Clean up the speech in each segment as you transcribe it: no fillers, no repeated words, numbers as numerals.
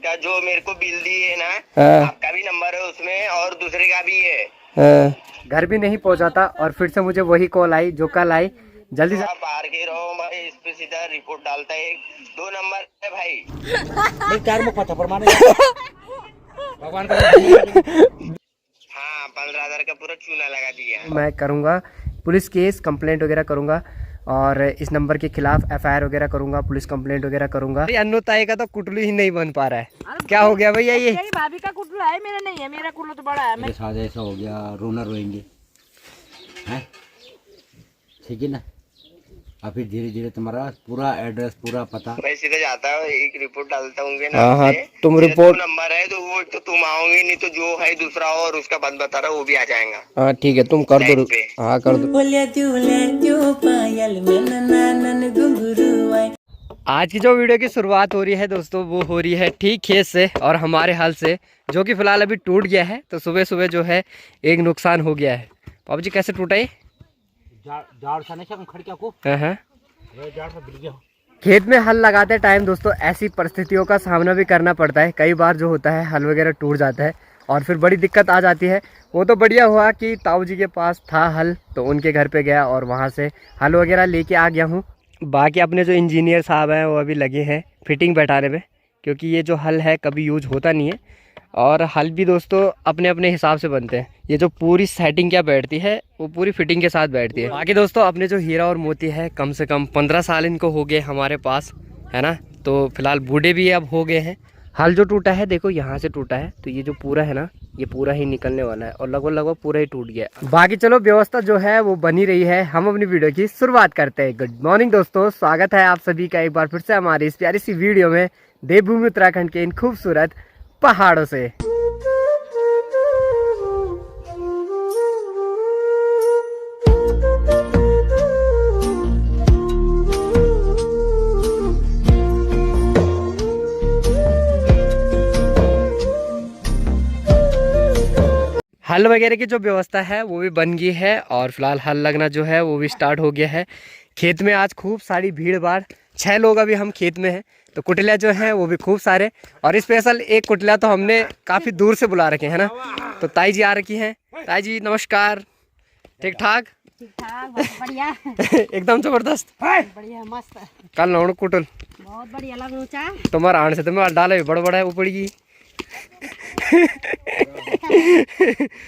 इसका जो मेरे को बिल दी है ना, हाँ। आपका भी नंबर है उसमें और दूसरे का भी है। घर भी नहीं पहुंचा था और फिर से मुझे वही कॉल आई जो कल आई। जल्दी तो से आप बाहर के रहो, मैं इस पे सीधा रिपोर्ट डालता है। 2 नंबर है भाई। भगवान का हाँ, 15,000 का पूरा चूना लगा दिया। मैं करूंगा पुलिस केस कंप्लेंट वगैरह करूंगा और इस नंबर के खिलाफ एफआईआर वगैरह करूंगा, पुलिस कंप्लेंट वगैरह करूंगा। अन्नू ताई का तो कुटलू ही नहीं बन पा रहा है। क्या हो गया भैया? ये तेरी भाभी का कुटलू है, मेरा नहीं है। मेरा कुटलू तो बड़ा है। मेरे साथ ऐसा हो गया, रोना रोएंगे हैं, ठीक है ना। और फिर धीरे धीरे तुम्हारा पूरा एड्रेस, पूरा पता। मैं सीधे जाता हूँ, एक रिपोर्ट डालता हूँ हाँ, तुम रिपोर्ट नंबर है तो वो तो तुम आओगे नहीं तो जो है दूसरा और उसका बंद बता रहा वो भी आ जाएगा। हाँ ठीक है, तुम कर दो। हाँ कर दो। आज की जो वीडियो की शुरुआत हो रही है दोस्तों, वो हो रही है ठीक खेत से और हमारे हाल से, जो कि फिलहाल अभी टूट गया है। तो सुबह सुबह जो है एक नुकसान हो गया है। बाबू जी कैसे टूटा है? खेत में हल लगाते टाइम दोस्तों ऐसी परिस्थितियों का सामना भी करना पड़ता है। कई बार जो होता है हल वगैरह टूट जाता है और फिर बड़ी दिक्कत आ जाती है। वो तो बढ़िया हुआ कि ताऊ जी के पास था हल, तो उनके घर पे गया और वहाँ से हल वगैरह लेके आ गया हूँ। बाकी अपने जो इंजीनियर साहब हैं वो अभी लगे हैं फिटिंग बैठाने में, क्योंकि ये जो हल है कभी यूज होता नहीं है। और हल भी दोस्तों अपने अपने हिसाब से बनते हैं। ये जो पूरी सेटिंग क्या बैठती है वो पूरी फिटिंग के साथ बैठती है। बाकी दोस्तों अपने जो हीरा और मोती है, कम से कम 15 साल इनको हो गए हमारे पास, है ना। तो फिलहाल बूढ़े भी अब हो गए हैं। हल जो टूटा है देखो यहाँ से टूटा है, तो ये जो पूरा है ना ये पूरा ही निकलने वाला है और लगभग पूरा ही टूट गया। बाकी चलो व्यवस्था जो है वो बनी रही है। हम अपनी वीडियो की शुरुआत करते हैं। गुड मॉर्निंग दोस्तों, स्वागत है आप सभी का एक बार फिर से हमारी इस प्यारी सी वीडियो में, देवभूमि उत्तराखंड के इन खूबसूरत पहाड़ों से। हल वगैरह की जो व्यवस्था है वो भी बन गई है और फिलहाल हल लगना जो है वो भी स्टार्ट हो गया है। खेत में आज खूब सारी भीड़ भाड़, 6 लोग अभी हम खेत में हैं। तो कुटिया जो हैं वो भी खूब सारे, और स्पेशल एक कुटिया तो हमने काफ़ी दूर से बुला रखे हैं ना। तो ताई जी आ रखी हैं। ताई जी नमस्कार। ठीक ठाक? बढ़िया एकदम जबरदस्त, बढ़िया मस्त। कल नौड़ कुटल बहुत बढ़िया लग रहा है। तुम्हारा आने से तुम्हें डाले बड़ा बड़ा है वो पड़ेगी।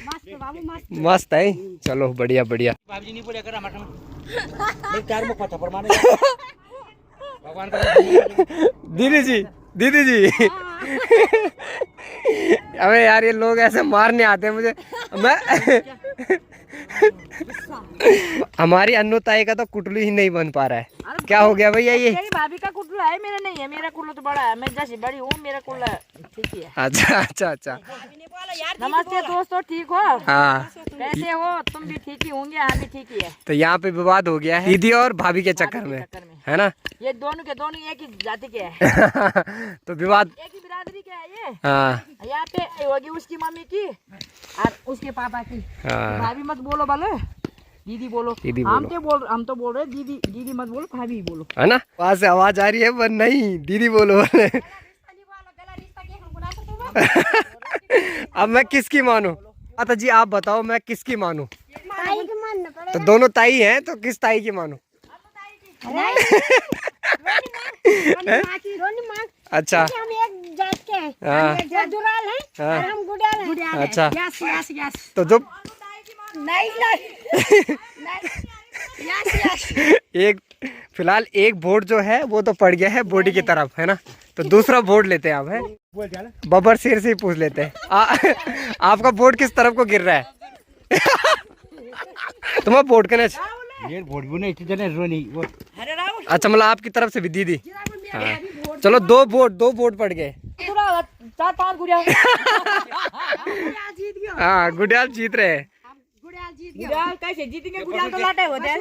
मस्त बाबू मस्त। मस्त है, चलो बढ़िया बढ़िया। भगवान का दीदी जी, दीदी जी अबे यार ये लोग ऐसे मारने आते हैं मुझे। मैं हमारी अन्नू ताई का तो कुटलू ही नहीं बन पा रहा है। क्या हो गया भैया? ये तेरी भाभी का कुटलू है, मेरा नहीं है। मेरा कुटलू तो बड़ा है। मैं जैसी बड़ी हूँ, मेरा कुटलू ठीक ही है। अच्छा अच्छा अच्छा। नमस्ते दोस्तों, ठीक हो? हाँ कैसे हो? तुम भी ठीक ही होंगे, हम भी ठीक ही है। तो यहाँ पे विवाद हो गया है दीदी और भाभी के चक्कर में, है ना। ये दोनों के दोनों एक ही जाति के हैं। तो विवाद एक ही बिरादरी के है ये। हाँ यहाँ पे होगी उसकी मम्मी की और उसके पापा की। हाँ। भाभी मत बोलो, बोलो दीदी बोलो। दीदी हम तो बोल रहे दीदी, दीदी मत बोलो, भाभी बोलो, है ना। वहाँ से आवाज आ रही है पर नहीं, दीदी बोलो। अब मैं किसकी मानूं? माता जी आप बताओ मैं किसकी मानूं? तो दोनों ताई हैं तो किस ताई की मानूं? अच्छा हम एक जात के हैं। हाँ। हम एक दुराल हैं और हम गुड़ियाल हैं। अच्छा यस यस यस। तो जो नहीं नहीं यस यस। एक फिलहाल एक वोट जो है वो तो पड़ गया है बॉडी की तरफ, है ना। तो दूसरा वोट लेते हैं आप, है बब्बर शेर से ही पूछ लेते हैं। आपका वोट किस तरफ को गिर रहा है? तुम्हारा वोट करना अच्छा, मतलब आपकी तरफ से भी दीदी। हाँ। चलो दो वोट पड़ गए। हाँ गुड़ियाल जीत रहे हैं। कैसे जीतेंगे? गुड़ियाल तो लाटे होते हैं।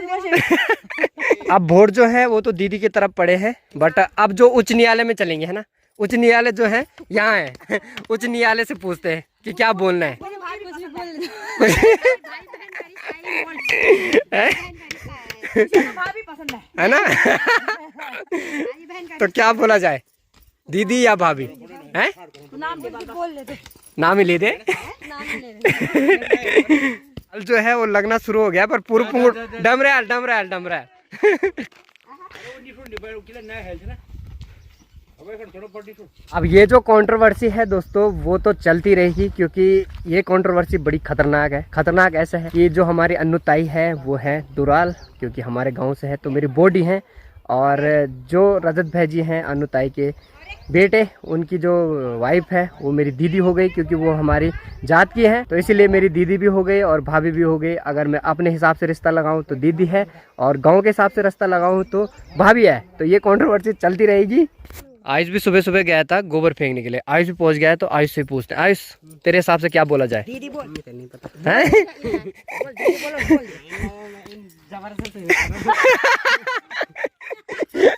अब वोट जो है वो तो दीदी की तरफ पड़े हैं, बट अब जो उच्च न्यायालय में चलेंगे, है ना। उच्च न्यायालय जो है यहाँ है। उच्च न्यायालय से पूछते हैं कि क्या बोलना है। है ना। तो क्या बोला जाए? दीदी या भाभी हैं? नाम बोल ले नाम ही ले दे। हल जो है वो लगना शुरू हो गया पर पूरा डम रहा है। अब ये जो कंट्रोवर्सी है दोस्तों वो तो चलती रहेगी, क्योंकि ये कंट्रोवर्सी बड़ी खतरनाक है। खतरनाक ऐसा है कि जो हमारी अन्नू ताई है वो है दुराल, क्योंकि हमारे गांव से है तो मेरी बॉडी है, और जो रजत भाई जी हैं अन्नू ताई के बेटे, उनकी जो वाइफ है वो मेरी दीदी हो गई, क्योंकि वो हमारी जात की है, तो इसीलिए मेरी दीदी भी हो गई और भाभी भी हो गई। अगर मैं अपने हिसाब से रिश्ता लगाऊं तो दीदी है, और गांव के हिसाब से रिश्ता लगाऊं तो भाभी है। तो ये कंट्रोवर्सी चलती रहेगी। आयुष भी सुबह सुबह गया था गोबर फेंकने के लिए, आयुष भी पहुंच गया है, तो आयुष से पूछते हैं, आयुष तेरे हिसाब से क्या बोला जाए? दीदी बोल। नहीं पता हैं?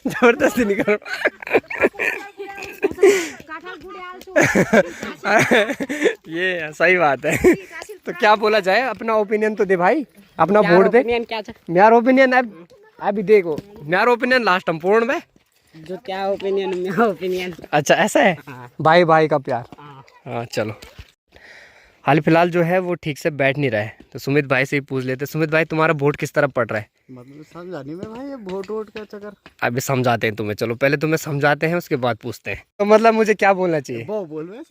जबरदस्ती नहीं करो। ये सही बात है। तो क्या बोला जाए? अपना ओपिनियन तो दे भाई, अपना वोट दे। मेरा ओपिनियन अभी देखो, मेरा ओपिनियन लास्ट हम पूर्ण में जो क्या ओपिनियन मेरा ओपिनियन। अच्छा ऐसा है, भाई भाई का प्यार। हाँ चलो, हाल फिलहाल जो है वो ठीक से बैठ नहीं रहा है, तो सुमित भाई से ही पूछ लेते। सुमित भाई तुम्हारा वोट किस तरफ पड़ रहा है? मतलब समझाने में भाई, ये वोट का चक्कर। अभी समझाते हैं तुम्हें, चलो पहले तुम्हें समझाते हैं उसके बाद पूछते हैं। तो मतलब मुझे क्या बोलना चाहिए? वो बोल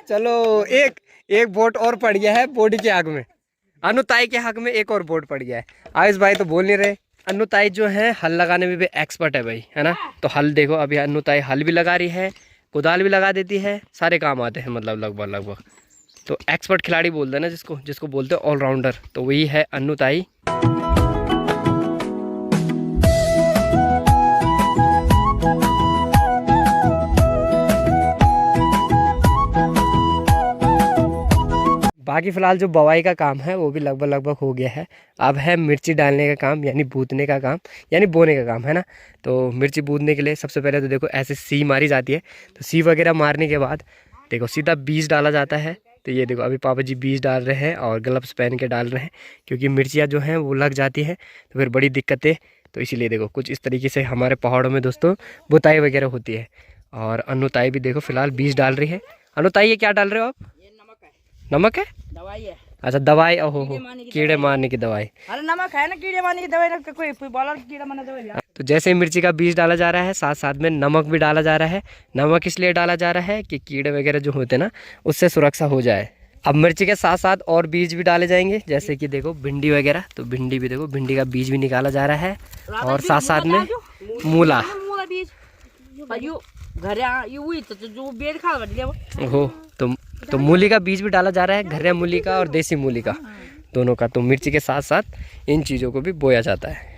चलो एक वोट और पड़ गया है बॉडी के हक में, अन्नू ताई के हक में एक और वोट पड़ गया है। आयुष भाई तो बोल नहीं रहे। अन्नू ताई जो है हल लगाने में भी एक्सपर्ट है भाई, है ना? तो हल देखो, अभी अन्नू ताई हल भी लगा रही है, कुदाल भी लगा देती है, सारे काम आते हैं मतलब लगभग। तो एक्सपर्ट खिलाड़ी बोलते हैं ना जिसको बोलते हैं ऑलराउंडर, तो वही है अन्नू ताई। बाकी फ़िलहाल जो बवाई का काम है वो भी लगभग हो गया है। अब है मिर्ची डालने का काम, यानी बूतने का काम, यानी बोने का काम, है ना? तो मिर्ची बूतने के लिए सबसे पहले तो देखो ऐसे सी मारी जाती है, तो सी वगैरह मारने के बाद देखो सीधा बीज डाला जाता है। तो ये देखो अभी पापा जी बीज डाल रहे हैं और ग्लव्स पहन के डाल रहे हैं, क्योंकि मिर्चियाँ जो हैं वो लग जाती है तो फिर बड़ी दिक्कतें। तो इसीलिए देखो कुछ इस तरीके से हमारे पहाड़ों में दोस्तों बुताई वगैरह होती है। और अन्नू ताई भी देखो फिलहाल बीज डाल रही है। अन्नू ताई ये क्या डाल रहे हो आप? नमक है? दवाई है। अच्छा दवाई, ओहो कीड़े मारने की दवाई। अरे नमक है ना, कीड़े मारने की दवाई ना, कोई बॉलर कीड़ा मारने दवाई। तो जैसे ही मिर्ची का बीज डाला जा रहा है साथ साथ में नमक भी डाला जा रहा है। नमक इसलिए डाला जा रहा है कि कीड़े वगैरह जो होते हैं ना उससे सुरक्षा हो जाए। अब मिर्ची के साथ साथ और बीज भी डाले जाएंगे, जैसे कि देखो भिंडी वगैरह, तो भिंडी भी देखो, भिंडी का बीज भी निकाला जा रहा है, और साथ साथ में मूला। ओहो, तो मूली का बीज भी डाला जा रहा है, घरिया मूली का और देसी मूली का, दोनों का। तो मिर्ची के साथ साथ इन चीज़ों को भी बोया जाता है।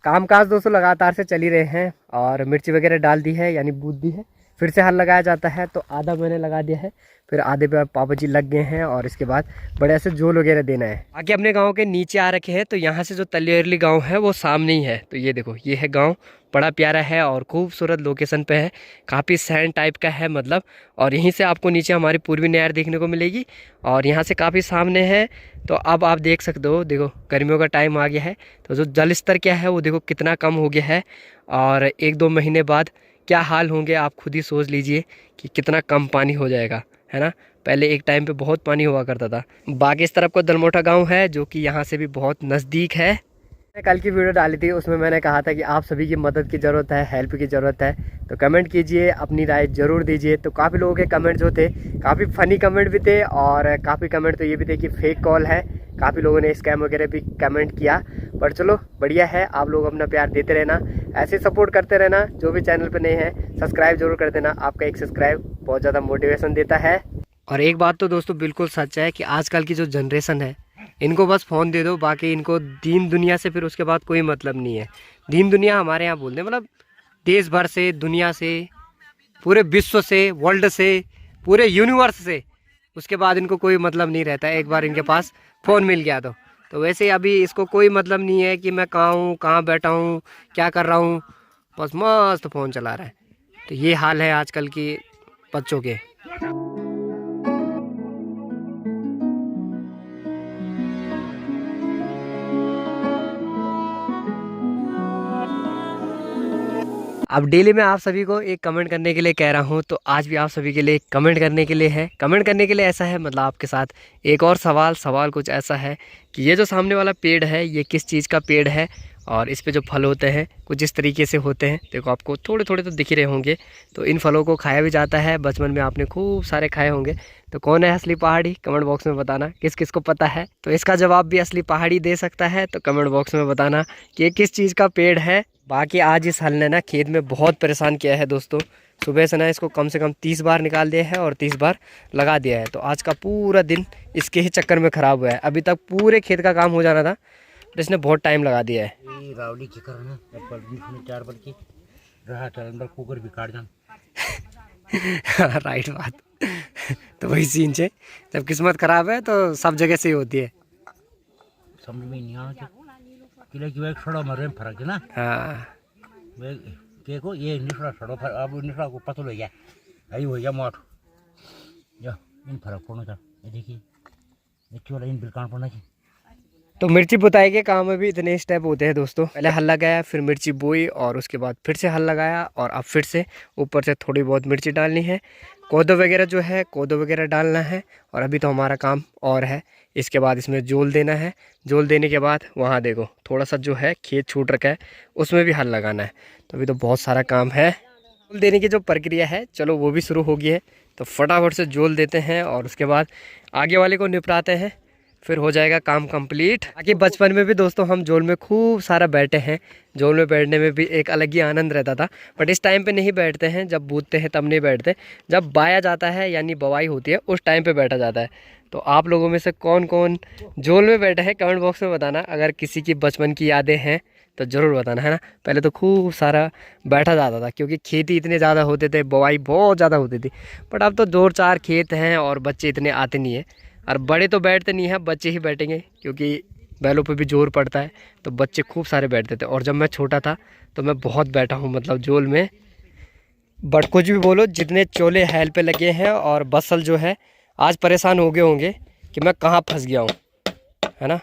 कामकाज दोस्तों लगातार से चल ही रहे हैं, और मिर्ची वगैरह डाल दी है यानी बूत दी है, फिर से हल लगाया जाता है। तो आधा मैंने लगा दिया है, फिर आधे पे पापा जी लग गए हैं, और इसके बाद बड़े ऐसे जोल वगैरह देना है। आगे अपने गांव के नीचे आ रखे हैं, तो यहाँ से जो तलियरली गांव है वो सामने ही है। तो ये देखो ये है गांव, बड़ा प्यारा है और खूबसूरत लोकेशन पे है, काफ़ी सैंड टाइप का है मतलब। और यहीं से आपको नीचे हमारी पूर्वी नहर देखने को मिलेगी, और यहाँ से काफ़ी सामने है। तो अब आप देख सकते हो, देखो गर्मियों का टाइम आ गया है, तो जो जल स्तर क्या है वो देखो कितना कम हो गया है, और 1-2 महीने बाद क्या हाल होंगे आप खुद ही सोच लीजिए कि कितना कम पानी हो जाएगा, है ना? पहले एक टाइम पे बहुत पानी हुआ करता था। बाकी इस तरफ को दलमोटा गांव है, जो कि यहाँ से भी बहुत नज़दीक है। मैंने कल की वीडियो डाली थी, उसमें मैंने कहा था कि आप सभी की मदद की ज़रूरत है, हेल्प की ज़रूरत है, तो कमेंट कीजिए, अपनी राय ज़रूर दीजिए। तो काफ़ी लोगों के कमेंट जो थे, काफ़ी फ़नी कमेंट भी थे, और काफ़ी कमेंट तो ये भी थे कि फेक कॉल है। काफ़ी लोगों ने स्कैम वगैरह भी कमेंट किया, पर चलो बढ़िया है, आप लोग अपना प्यार देते रहना, ऐसे सपोर्ट करते रहना। जो भी चैनल पर नए हैं सब्सक्राइब जरूर कर देना, आपका एक सब्सक्राइब बहुत ज़्यादा मोटिवेशन देता है। और एक बात तो दोस्तों बिल्कुल सच है कि आजकल की जो जनरेशन है, इनको बस फ़ोन दे दो, बाकी इनको दीन दुनिया से फिर उसके बाद कोई मतलब नहीं है। दीन दुनिया हमारे यहाँ बोलते हैं मतलब देश भर से, दुनिया से, पूरे विश्व से, वर्ल्ड से, पूरे यूनिवर्स से, उसके बाद इनको कोई मतलब नहीं रहता है। एक बार इनके पास फ़ोन मिल गया तो वैसे ही अभी इसको कोई मतलब नहीं है कि मैं कहाँ हूँ, कहाँ बैठा हूँ, क्या कर रहा हूँ, बस मस्त फ़ोन चला रहा है। तो ये हाल है आजकल की बच्चों के। अब डेली मैं आप सभी को एक कमेंट करने के लिए कह रहा हूँ, तो आज भी आप सभी के लिए एक कमेंट करने के लिए है। कमेंट करने के लिए ऐसा है, मतलब आपके साथ एक और सवाल कुछ ऐसा है कि ये जो सामने वाला पेड़ है ये किस चीज़ का पेड़ है, और इस पे जो फल होते हैं कुछ इस तरीके से होते हैं। देखो आपको थोड़े थोड़े तो दिख ही रहे होंगे। तो इन फलों को खाया भी जाता है, बचपन में आपने खूब सारे खाए होंगे। तो कौन है असली पहाड़ी, कमेंट बॉक्स में बताना किस किस को पता है। तो इसका जवाब भी असली पहाड़ी दे सकता है, तो कमेंट बॉक्स में बताना कि ये किस चीज़ का पेड़ है। बाकी आज इस हल ने ना खेत में बहुत परेशान किया है दोस्तों। सुबह से ना इसको कम से कम 30 बार निकाल दिया है और 30 बार लगा दिया है। तो आज का पूरा दिन इसके ही चक्कर में ख़राब हुआ है। अभी तक पूरे खेत का काम हो जाना था, तो इसने बहुत टाइम लगा दिया है। ये रावड़ी के करना एप्पल में 4 बल की रहा चल अंदर कुकर भी काट जान। राइट बात। तो वही सीन है, जब किस्मत खराब है तो सब जगह से ही होती है। समझ में नहीं आ किले की एक छोड़ा मरे फर्क है ना। हाँ वे के को ये निफरा छोड़ो अब निफरा को पता लग गया आई हो गया मोट जो इन फर्क पड़ना था। ये देखिए देखिए वाला इन बिल्कान पड़ना चाहिए। तो मिर्ची बुताई के काम में भी इतने स्टेप होते हैं दोस्तों। पहले हल लगाया, फिर मिर्ची बोई, और उसके बाद फिर से हल लगाया, और अब फिर से ऊपर से थोड़ी बहुत मिर्ची डालनी है। कोदो वगैरह जो है कोदो वगैरह डालना है। और अभी तो हमारा काम और है, इसके बाद इसमें जोल देना है। जोल देने के बाद वहाँ देखो थोड़ा सा जो है खेत छूट रखा है, उसमें भी हल लगाना है। तो अभी तो बहुत सारा काम है। जोल देने की जो प्रक्रिया है चलो वो भी शुरू हो गई है, तो फटाफट से जोल देते हैं और उसके बाद आगे वाले को निपटाते हैं, फिर हो जाएगा काम कंप्लीट। बाकी बचपन में भी दोस्तों हम जोल में खूब सारा बैठे हैं। जोल में बैठने में भी एक अलग ही आनंद रहता था, बट इस टाइम पे नहीं बैठते हैं। जब बूतते हैं तब नहीं बैठते, जब बाया जाता है यानी बवाई होती है उस टाइम पे बैठा जाता है। तो आप लोगों में से कौन कौन जोल में बैठा है कमेंट बॉक्स में बताना। अगर किसी की बचपन की यादें हैं तो ज़रूर बताना, है ना। पहले तो खूब सारा बैठा जाता था क्योंकि खेती इतने ज़्यादा होते थे, बवाई बहुत ज़्यादा होती थी। बट अब तो 2-4 खेत हैं और बच्चे इतने आते नहीं है, और बड़े तो बैठते नहीं हैं, बच्चे ही बैठेंगे क्योंकि बैलों पे भी जोर पड़ता है। तो बच्चे खूब सारे बैठते थे, और जब मैं छोटा था तो मैं बहुत बैठा हूँ, मतलब जोल में। बट कुछ भी बोलो, जितने चोले हैल पे लगे हैं और बसल जो है आज परेशान हो गए होंगे कि मैं कहाँ फंस गया हूँ, है ना।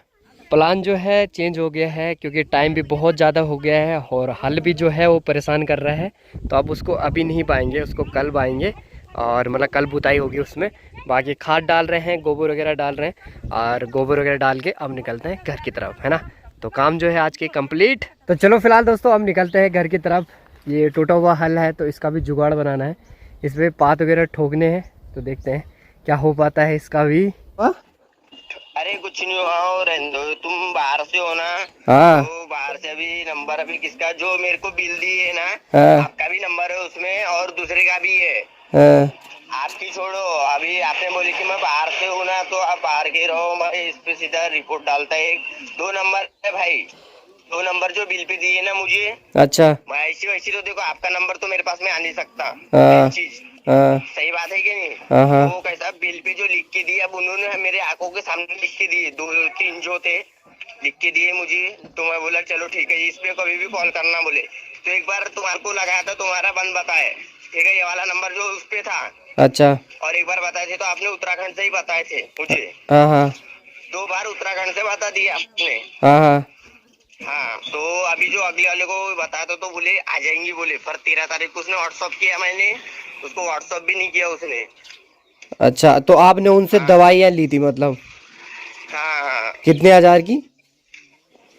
प्लान जो है चेंज हो गया है क्योंकि टाइम भी बहुत ज़्यादा हो गया है, और हल भी जो है वो परेशान कर रहा है। तो अब उसको अभी नहीं पाएंगे, उसको कल पाएंगे, और मतलब कल बुताई होगी उसमें। बाकी खाद डाल रहे हैं, गोबर वगैरह डाल रहे हैं, और गोबर वगैरह डाल के अब निकलते हैं घर की तरफ, है ना। तो काम जो है आज की कंप्लीट। तो चलो फिलहाल दोस्तों अब निकलते हैं घर की तरफ। ये टूटा हुआ हल है तो इसका भी जुगाड़ बनाना है, इसमें पात वगैरह ठोकने हैं। तो देखते हैं क्या हो पाता है इसका भी। अरे कुछ नहीं हुआ, और रहने दो, तुम बाहर से हो ना। हाँ तो बाहर से अभी नंबर अभी किसका जो मेरे को बिल दी है ना, हाँ आपका भी नंबर है उसमें और दूसरे का भी है। हाँ आपकी छोड़ो, अभी आपने बोली कि मैं बाहर से हूँ ना, तो आप बाहर के रहो। मैं इस पे सीधा रिपोर्ट डालता है। 2 नंबर है भाई, 2 नंबर जो बिल पे दिए ना मुझे। अच्छा मैं ऐसी वैसी तो देखो आपका नंबर तो मेरे पास में आ नहीं सकता। हाँ चीज हाँ सही बात है कि नहीं। हाँ वो कैसा बिल पे जो लिख के दिए, अब उन्होंने मेरे आंखों के सामने लिख के दिए, 2-3 जो थे लिख के दिए मुझे। तो मैं बोला चलो ठीक है, इस पे कभी भी कॉल करना बोले। तो एक बार तुम्हारे को लगाया था, तुम्हारा बंद बताए, ठीक है, ये वाला नंबर जो उस पे था। अच्छा और एक बार बताए थे तो आपने उत्तराखंड से ही बताए थे मुझे। हाँ हाँ 2 बार उत्तराखंड से बता दिया आपने। हाँ हाँ हाँ, तो अभी जो अगले वाले को बताया था तो बोले आ जाएंगी बोले, पर 13 तारीख को उसने व्हाट्सअप किया, मैंने उसको व्हाट्सअप भी नहीं किया उसने। अच्छा, तो आपने उनसे दवाइयाँ ली थी मतलब हाँ हाँ, कितने हजार की?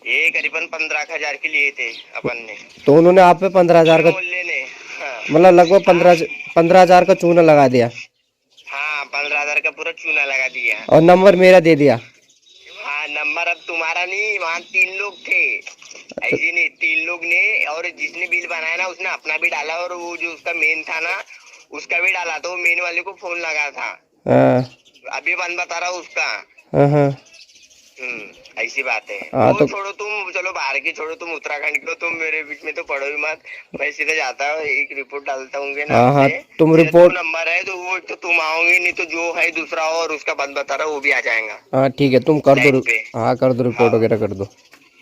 ये करीबन 15,000 के लिए थे अपन ने। तो उन्होंने आप पे 15,000 का, मोहल्ले ने, हाँ मतलब लगभग 15,000 का चूना लगा दिया, हाँ 15,000 का पूरा चूना लगा दिया। और नंबर मेरा दे दिया। हाँ, नंबर अब तुम्हारा नहीं, वहाँ 3 लोग थे, ऐसे नहीं, 3 लोग ने, और जिसने बिल बनाया ना उसने अपना भी डाला, और वो जो उसका मेन था ना उसका भी डाला। तो मेन वाले को फोन लगा था, हाँ अभी बंद बता रहा उसका। हाँ हाँ ऐसी बात है। हाँ, वो तो छोड़ो, तुम चलो बाहर की छोड़ो, तुम उत्तराखंड की हो, तुम मेरे बीच में तो पढ़ो ही मत। मैं सीधे जाता हूँ, एक रिपोर्ट डालता हूँ ना। हाँ हाँ, तुम मेरा रिपोर्ट, 2 नंबर है, तो वो तो तुम आओगे नहीं, तो जो है दूसरा और उसका बंद बता रहा वो भी आ जाएगा। हाँ ठीक है, तुम कर दो, लाइन पे। हाँ कर दो, रिपोर्ट वगैरह कर दो।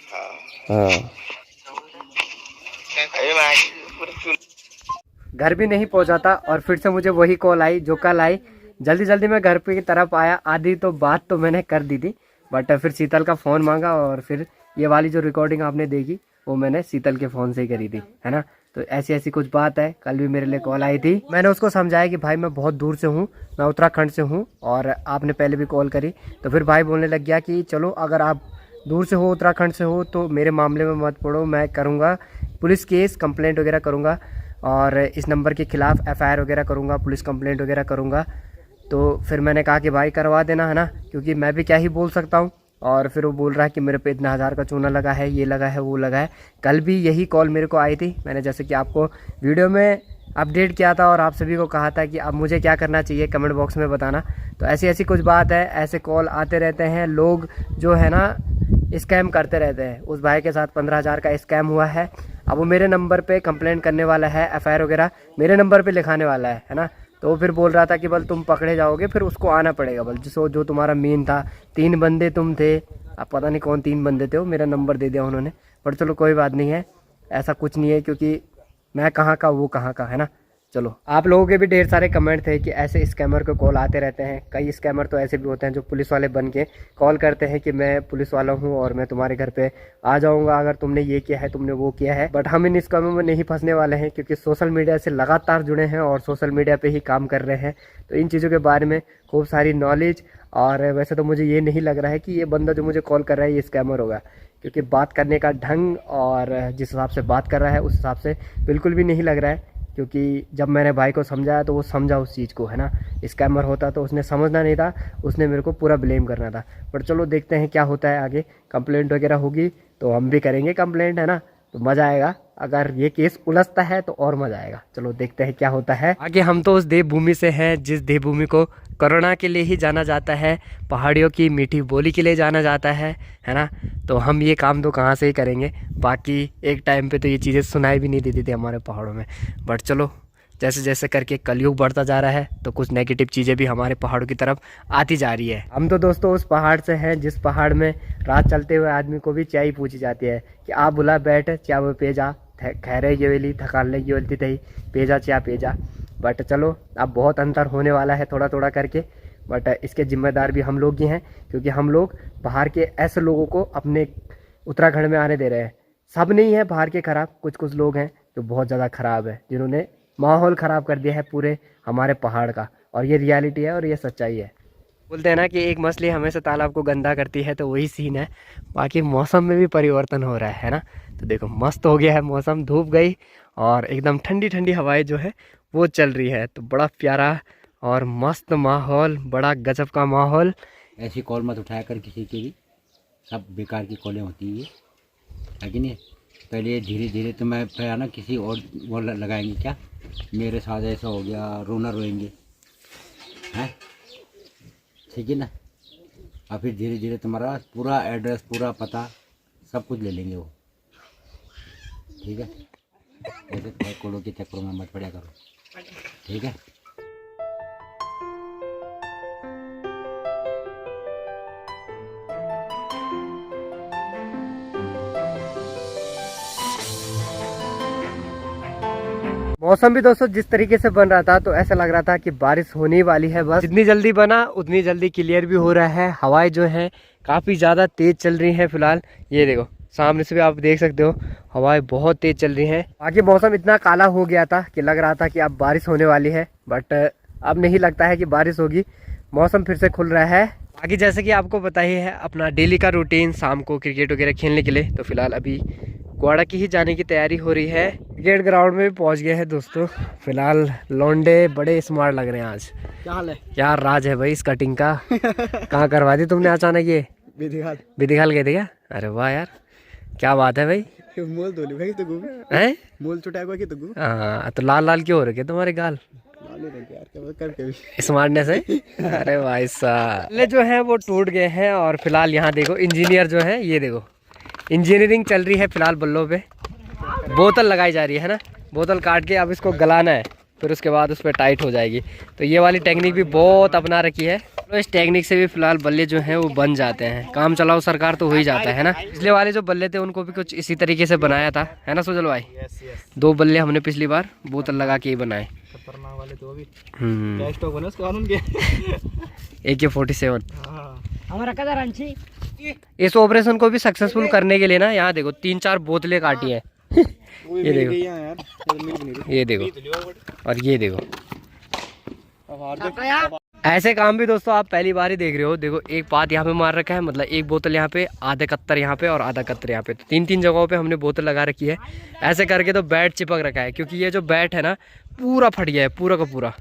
हाँ हाँ अरे मैं घर भी नहीं पहुंचा था, और फिर से मुझे वही कॉल आई जो कल आई। जल्दी जल्दी मैं घर पे की तरफ आया, आधी तो बात तो मैंने कर दी थी, बट फिर शीतल का फ़ोन मांगा, और फिर ये वाली जो रिकॉर्डिंग आपने देखी वो मैंने शीतल के फ़ोन से ही करी थी, है ना। तो ऐसी ऐसी कुछ बात है। कल भी मेरे लिए कॉल आई थी, मैंने उसको समझाया कि भाई मैं बहुत दूर से हूँ, मैं उत्तराखंड से हूँ और आपने पहले भी कॉल करी। तो फिर भाई बोलने लग गया कि चलो अगर आप दूर से हो, उत्तराखंड से हो, तो मेरे मामले में मत पड़ो, मैं करूँगा पुलिस केस, कंप्लेंट वगैरह करूँगा और इस नंबर के ख़िलाफ़ FIR वगैरह करूँगा, पुलिस कंप्लेंट वगैरह करूँगा। तो फिर मैंने कहा कि भाई करवा देना, है ना, क्योंकि मैं भी क्या ही बोल सकता हूँ। और फिर वो बोल रहा है कि मेरे पे इतना हज़ार का चूना लगा है, ये लगा है, वो लगा है। कल भी यही कॉल मेरे को आई थी, मैंने जैसे कि आपको वीडियो में अपडेट किया था और आप सभी को कहा था कि अब मुझे क्या करना चाहिए कमेंट बॉक्स में बताना। तो ऐसी ऐसी कुछ बात है, ऐसे कॉल आते रहते हैं, लोग जो है ना स्कैम करते रहते हैं। उस भाई के साथ 15,000 का स्कैम हुआ है। अब वो मेरे नंबर पे कंप्लेंट करने वाला है, FIR वगैरह मेरे नंबर पे लिखाने वाला है ना। तो वो फिर बोल रहा था कि बल तुम पकड़े जाओगे, फिर उसको आना पड़ेगा बल, जो तुम्हारा मेन था। 3 बंदे तुम थे, अब पता नहीं कौन 3 बंदे थे, वो मेरा नंबर दे दिया उन्होंने। पर चलो कोई बात नहीं है, ऐसा कुछ नहीं है, क्योंकि मैं कहाँ का वो कहाँ का, है ना। चलो, आप लोगों के भी ढेर सारे कमेंट थे कि ऐसे स्कैमर को कॉल आते रहते हैं। कई स्कैमर तो ऐसे भी होते हैं जो पुलिस वाले बन के कॉल करते हैं कि मैं पुलिस वाला हूं और मैं तुम्हारे घर पे आ जाऊंगा अगर तुमने ये किया है, तुमने वो किया है। बट हम इन स्कैमों में नहीं फंसने वाले हैं, क्योंकि सोशल मीडिया से लगातार जुड़े हैं और सोशल मीडिया पे ही काम कर रहे हैं। तो इन चीज़ों के बारे में खूब सारी नॉलेज। और वैसे तो मुझे ये नहीं लग रहा है कि ये बंदा जो मुझे कॉल कर रहा है ये स्कैमर होगा, क्योंकि बात करने का ढंग और जिस हिसाब से बात कर रहा है उस हिसाब से बिल्कुल भी नहीं लग रहा है। क्योंकि जब मैंने भाई को समझाया तो वो समझा उस चीज़ को, है ना। स्कैमर होता तो उसने समझना नहीं था, उसने मेरे को पूरा ब्लेम करना था। पर चलो देखते हैं क्या होता है आगे। कंप्लेंट वगैरह होगी तो हम भी करेंगे कंप्लेंट, है ना, तो मज़ा आएगा। अगर ये केस उलझता है तो और मज़ा आएगा। चलो देखते हैं क्या होता है आगे। हम तो उस देवभूमि से हैं जिस देवभूमि को कोरोना के लिए ही जाना जाता है, पहाड़ियों की मीठी बोली के लिए जाना जाता है ना। तो हम ये काम तो कहाँ से ही करेंगे। बाकी एक टाइम पे तो ये चीज़ें सुनाई भी नहीं देती थी हमारे पहाड़ों में। बट चलो, जैसे जैसे करके कलयुग बढ़ता जा रहा है तो कुछ नेगेटिव चीज़ें भी हमारे पहाड़ों की तरफ आती जा रही है। हम तो दोस्तों उस पहाड़ से हैं जिस पहाड़ में रात चलते हुए आदमी को भी चाय पूछी जाती है कि आप बुला बैठ चा वो पे जा, खैरे ये वेली थकान लगी बोलती थी, पे जा चा पे जा। बट चलो, अब बहुत अंतर होने वाला है थोड़ा थोड़ा करके। बट इसके जिम्मेदार भी हम लोग ही हैं, क्योंकि हम लोग बाहर के ऐसे लोगों को अपने उत्तराखंड में आने दे रहे हैं। सब नहीं है बाहर के ख़राब, कुछ कुछ लोग हैं जो बहुत ज़्यादा ख़राब है, जिन्होंने माहौल ख़राब कर दिया है पूरे हमारे पहाड़ का। और ये रियलिटी है और ये सच्चाई है। बोलते हैं ना कि एक मछली हमेशा तालाब को गंदा करती है, तो वही सीन है। बाकी मौसम में भी परिवर्तन हो रहा है ना। तो देखो, मस्त हो गया है मौसम, धूप गई और एकदम ठंडी ठंडी हवाएं जो है वो चल रही है। तो बड़ा प्यारा और मस्त माहौल, बड़ा गजब का माहौल। ऐसी कॉल मत उठाया कर किसी की भी, सब बेकार की कॉलें होती है कि नहीं। पहले धीरे धीरे तो मैं फिर ना किसी और वो लगाएंगे क्या, मेरे साथ ऐसा हो गया, रोना रोएंगे, हैं, ठीक है ना। और फिर धीरे धीरे तुम्हारा पूरा एड्रेस, पूरा पता, सब कुछ ले लेंगे वो, ठीक है। ऐसे कॉलों के चक्करों में मत पड़ा करो, ठीक है। मौसम भी दोस्तों जिस तरीके से बन रहा था तो ऐसा लग रहा था कि बारिश होने वाली है। बस जितनी जल्दी बना उतनी जल्दी क्लियर भी हो रहा है। हवाएं जो हैं काफ़ी ज़्यादा तेज़ चल रही हैं फिलहाल। ये देखो सामने से भी आप देख सकते हो, हवाएं बहुत तेज़ चल रही हैं। बाकी मौसम इतना काला हो गया था कि लग रहा था कि अब बारिश होने वाली है, बट अब नहीं लगता है कि बारिश होगी। मौसम फिर से खुल रहा है। बाकी जैसे कि आपको पता ही है अपना डेली का रूटीन, शाम को क्रिकेट वगैरह खेलने के लिए। तो फिलहाल अभी ग्वाड़ा की ही जाने की तैयारी हो रही है। क्रिकेट ग्राउंड में भी पहुंच गए हैं दोस्तों। फिलहाल लौंडे बड़े स्मार्ट लग रहे हैं आज। क्या हाल है? क्या राज है भाई इस कटिंग का? कहाँ करवा दी तुमने अचानक ये? विधिकाल गए थे क्या? अरे वाह यार, क्या बात है भाई। मोल धोली भाई तो हैं? मोल चुटाएगा कि तो हाँ, तो लाल लाल क्यों हो रखे तुम्हारे गाल? स्मार्टनेस है। अरे भाई साहब, जो है वो टूट गए हैं। और फिलहाल यहाँ देखो इंजीनियर जो है, ये देखो इंजीनियरिंग चल रही है फिलहाल बल्लों पे। बोतल लगाई जा रही है ना, बोतल काट के अब इसको गलाना है, फिर उसके बाद उस पर टाइट हो जाएगी। तो ये वाली टेक्निक भी बहुत अपना रखी है। तो इस टेक्निक से भी फिलहाल बल्ले जो हैं वो बन जाते हैं। काम चलाओ सरकार तो हो ही जाता है ना। पिछले वाले जो बल्ले थे उनको भी कुछ इसी तरीके से बनाया था, है ना सुजल भाई? 2 बल्ले हमने पिछली बार बोतल लगा के ही बनाए। AK-47 इस ऑपरेशन को भी सक्सेसफुल करने के लिए ना, यहाँ देखो 3-4 बोतलें काटी हैं। ये देखो, ये देखो, और ये देखो। ऐसे काम भी दोस्तों आप पहली बार ही देख रहे हो। देखो एक पात यहाँ पे मार रखा है, मतलब एक बोतल यहाँ पे, आधा कत्तर यहाँ पे और आधा कत्तर यहाँ पे, तो 3-3 जगहों पे हमने बोतल लगा रखी है। ऐसे करके तो बैट चिपक रखा है, क्योंकि ये जो बैट है ना पूरा फट गया है, पूरा का पूरा।